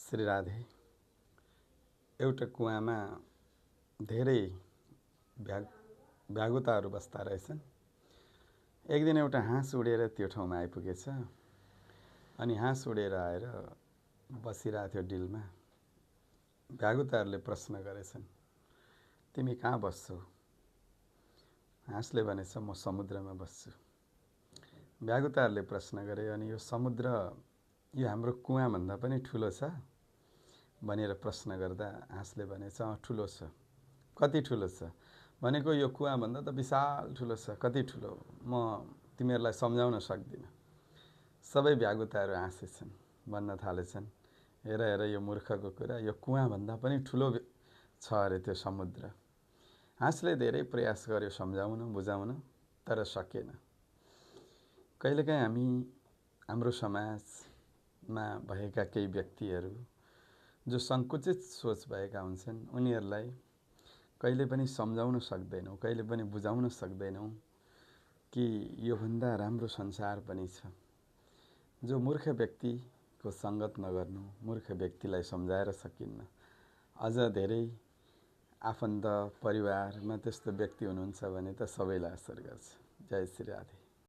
श्री राधे। एउटा कुवामा धेरै भ्यागुताहरू बस्दा रहेछन्। एक दिन एउटा हाँस उडेर त्यो ठाउँमा आइपुगेछ। अनि हाँस उडेर आएर बसिरहेको थियो डिलमा। भ्यागुताहरूले प्रश्न गरेछन्, तिमी कहाँ बस्छौ? हाँसले भनेछ, म समुद्रमा बस्छु। भ्यागुताहरूले प्रश्न गरे, अनि यो समुद्र यो हाम्रो कुवाभन्दा पनि ठुलो छ भनेर प्रश्न गर्दा हाँसले भनेछ, ठुलो छ। कति ठुलो छ? भनेको यो कुवाभन्दा त विशाल ठुलो छ। कति ठुलो? म तिमीहरूलाई सम्झाउन सक्दिनँ। सबै भ्यागुताहरू हाँसेछन्, भन्न थालेछन्, हेर हेर यो मूर्खको कुरा, यो कुवाभन्दा पनि ठुलो छ अरे त्यो समुद्र। हाँसले धेरै प्रयास गर्यो सम्झाउन, बुझाउन, तर सकेन। कहिलेकाहीँ हामी हाम्रो समाजमा भएका केही व्यक्तिहरू जो सङ्कुचित सोच भएका हुन्छन्, उनीहरूलाई कहिले पनि सम्झाउन सक्दैनौँ, कहिले पनि बुझाउन सक्दैनौँ कि योभन्दा राम्रो संसार पनि छ। जो मूर्ख व्यक्तिको सङ्गत नगर्नु, मूर्ख व्यक्तिलाई सम्झाएर सकिन्न। अझ धेरै आफन्त परिवारमा त्यस्तो व्यक्ति हुनुहुन्छ भने त सबैलाई असर गर्छ। जय श्री राधे।